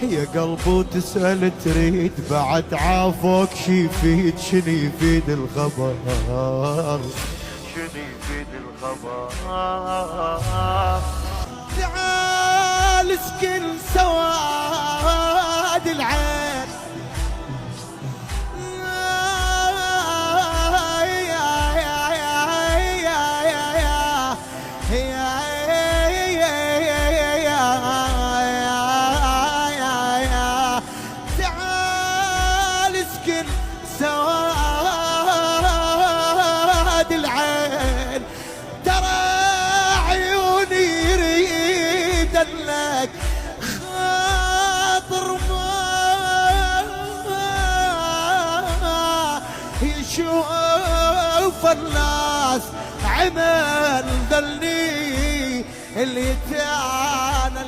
يا قلب وتسأل تريد بعد عافوك شي يفيد، شنو يفيد الخبر، شنو يفيد الخبر. تعال اسكن سواد العين، سواد العين. ترى عيوني يريد لك خاطر ما يشوف الناس عمل ذلني اللي تعانى